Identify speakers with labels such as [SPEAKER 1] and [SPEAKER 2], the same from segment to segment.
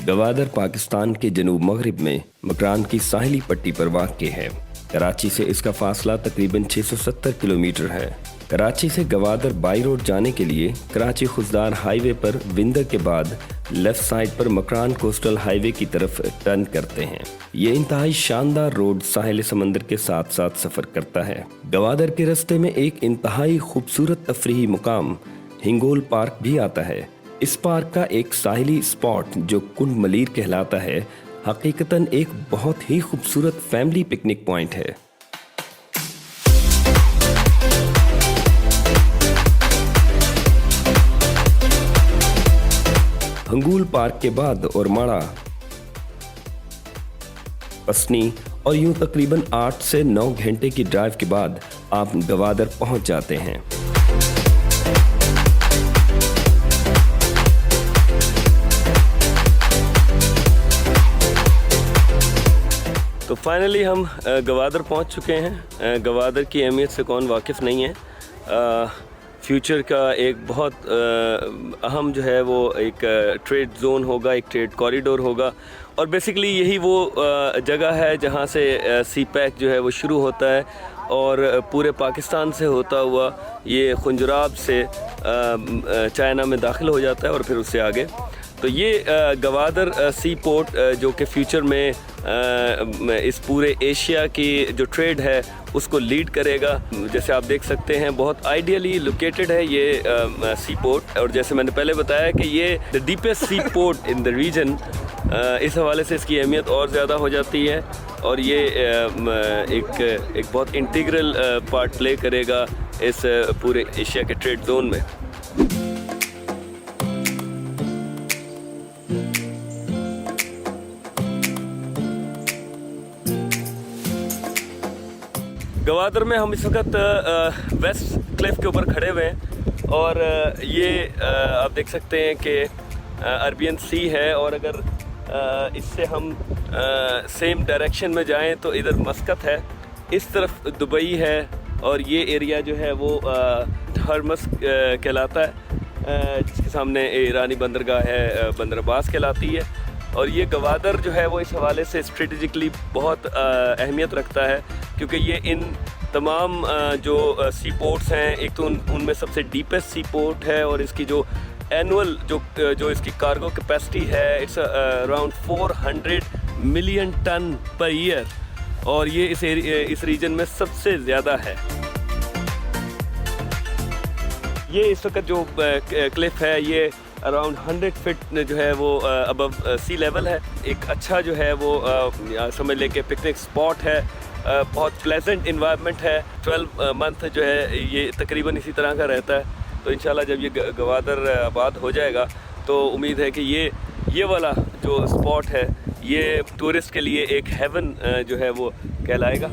[SPEAKER 1] गवादर पाकिस्तान के जनूब मगरिब में मकरान की साहिली पट्टी पर वाक़ है। कराची से इसका फासला तकरीबन 670 किलोमीटर है। कराची से गवादर बाई रोड जाने के लिए कराची खुजदार हाईवे पर विंदर के बाद लेफ्ट साइड पर मकरान कोस्टल हाईवे की तरफ टर्न करते हैं। ये इंतहाई शानदार रोड साहिल समंदर के साथ साथ सफ़र करता है। गवादर के रास्ते में एक इंतहाई खूबसूरत तफरीही मुकाम हिंगोल पार्क भी आता है। इस पार्क का एक साहिली स्पॉट जो कुंड मलीर कहलाता है, हकीकतन एक बहुत ही खूबसूरत फैमिली पिकनिक पॉइंट है। हंगूल पार्क के बाद औरमाड़ा, पसनी और यूं तकरीबन 8 से 9 घंटे की ड्राइव के बाद आप गवादर पहुंच जाते हैं। तो फाइनली हम गवादर पहुंच चुके हैं। गवादर की अहमियत से कौन वाकिफ़ नहीं है। फ्यूचर का एक बहुत अहम जो है वो एक ट्रेड जोन होगा, एक ट्रेड कॉरिडोर होगा और बेसिकली यही वो जगह है जहां से सी पैक जो है वो शुरू होता है और पूरे पाकिस्तान से होता हुआ ये खुंजराब से चाइना में दाखिल हो जाता है और फिर उससे आगे। तो ये गवादर सी पोर्ट जो कि फ्यूचर में इस पूरे एशिया की जो ट्रेड है उसको लीड करेगा। जैसे आप देख सकते हैं बहुत आइडियली लोकेटेड है ये सी पोर्ट और जैसे मैंने पहले बताया कि ये the deepest sea port in the region. इस हवाले से इसकी अहमियत और ज़्यादा हो जाती है और ये एक बहुत इंटीग्रल पार्ट प्ले करेगा इस पूरे एशिया के ट्रेड जोन में। गवादर में हम इस वक्त वेस्ट क्लिफ के ऊपर खड़े हुए हैं और ये आप देख सकते हैं कि अरबियन सी है और अगर इससे हम सेम डायरेक्शन में जाएं तो इधर मस्कत है, इस तरफ दुबई है और ये एरिया जो है वो हरमस कहलाता है, जिसके सामने ईरानी बंदरगाह है, बंदर अब्बास कहलाती है। और ये गवादर जो है वो इस हवाले से स्ट्रेटजिकली बहुत अहमियत रखता है क्योंकि ये इन तमाम जो सी पोर्ट्स हैं, एक तो उनमें सबसे डीपेस्ट सी पोर्ट है और इसकी जो एनुअल जो इसकी कार्गो कैपेसिटी है it's around 400 million ton per year और ये इस रीजन में सबसे ज़्यादा है। ये इस वक्त जो क्लिफ है ये अराउंड 100 फीट जो है वो अबव सी लेवल है। एक अच्छा जो है वो समझ लें कि पिकनिक स्पॉट है, बहुत प्लेजेंट इन्वायरमेंट है। 12 मंथ जो है ये तकरीबन इसी तरह का रहता है। तो इंशाल्लाह जब ये गवादर आबाद हो जाएगा तो उम्मीद है कि ये वाला जो स्पॉट है ये टूरिस्ट के लिए एक हेवन जो है वो कहलाएगा।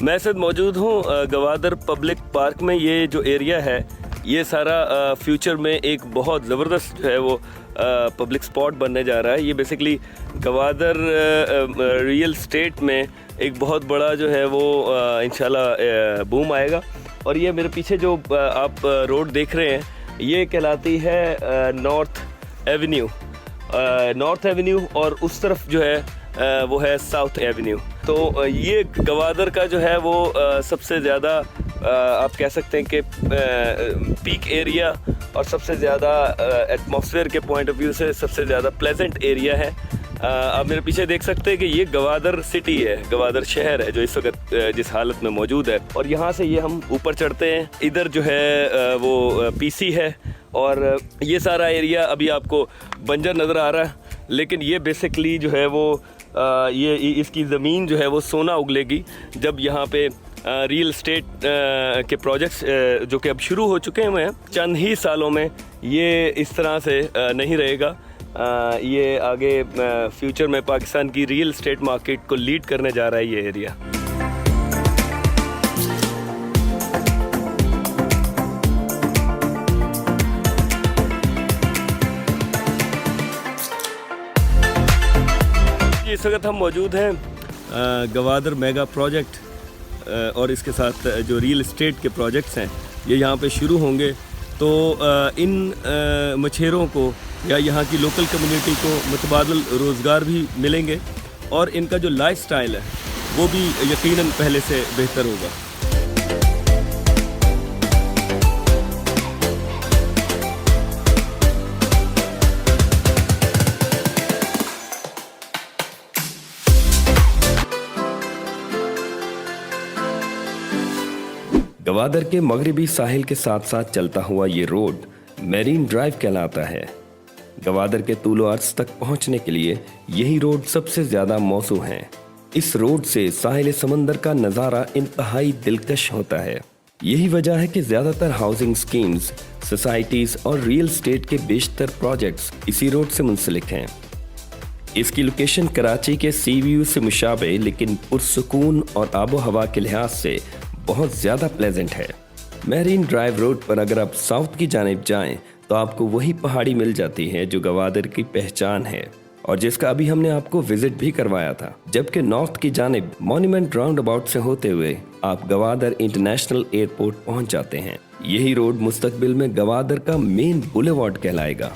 [SPEAKER 1] मैं सिर्फ मौजूद हूँ गवादर पब्लिक पार्क में। ये जो एरिया है ये सारा फ्यूचर में एक बहुत ज़बरदस्त जो है वो पब्लिक स्पॉट बनने जा रहा है। ये बेसिकली गवादर रियल स्टेट में एक बहुत बड़ा जो है वो इंशाल्लाह बूम आएगा। और ये मेरे पीछे जो आप रोड देख रहे हैं ये कहलाती है नॉर्थ एवेन्यू और उस तरफ जो है वो है साउथ एवेन्यू। तो ये गवादर का जो है वो सबसे ज़्यादा आप कह सकते हैं कि पीक एरिया और सबसे ज़्यादा एटमॉस्फेयर के पॉइंट ऑफ व्यू से सबसे ज़्यादा प्लेजेंट एरिया है। आप मेरे पीछे देख सकते हैं कि ये गवादर सिटी है, गवादर शहर है जो इस वक्त जिस हालत में मौजूद है। और यहाँ से ये हम ऊपर चढ़ते हैं, इधर जो है वो पीसी है और ये सारा एरिया अभी आपको बंजर नज़र आ रहा है, लेकिन ये बेसिकली जो है वो ये इसकी ज़मीन जो है वो सोना उगलेगी जब यहाँ पे रियल एस्टेट के प्रोजेक्ट्स जो कि अब शुरू हो चुके हैं चंद ही सालों में ये इस तरह से नहीं रहेगा। ये आगे फ्यूचर में पाकिस्तान की रियल एस्टेट मार्केट को लीड करने जा रहा है ये एरिया। इस वक्त हम मौजूद हैं गवादर मेगा प्रोजेक्ट और इसके साथ जो रियल इस्टेट के प्रोजेक्ट्स हैं ये यहाँ पे शुरू होंगे। तो इन मछेरों को या यहाँ की लोकल कम्युनिटी को मुतबादल रोज़गार भी मिलेंगे और इनका जो लाइफस्टाइल है वो भी यकीनन पहले से बेहतर होगा। गवादर के मगरिबी साहिल के साथ साथ चलता हुआ ये रोड मैरीन ड्राइव कहलाता है। गवादर के तूलो अर्ज तक पहुंचने के लिए यही रोड सबसे ज्यादा मौसू है। इस रोड से साहिल समंदर का नज़ारा इंतहाई दिलकश होता है। यही वजह है कि ज्यादातर हाउसिंग स्कीम्स, सोसाइटीज और रियल स्टेट के बेशतर प्रोजेक्ट्स इसी रोड से मुंसलिक हैं। इसकी लोकेशन कराची के सी व्यू से मुशाबे लेकिन पुरसुकून और आबो हवा के लिहाज से बहुत ज़्यादा प्लेजेंट है। मैरीन ड्राइव रोड पर अगर आप साउथ की जानिब जाएं तो आपको वही पहाड़ी मिल जाती है जो गवादर की पहचान है और जिसका अभी हमने आपको विजिट भी करवाया था। जबकि नॉर्थ की जानिब मॉन्यूमेंट राउंड अबाउट से होते हुए आप गवादर इंटरनेशनल एयरपोर्ट पहुंच जाते हैं। यही रोड मुस्तकबिल में गवादर का मेन बुलेवार्ड कहलाएगा।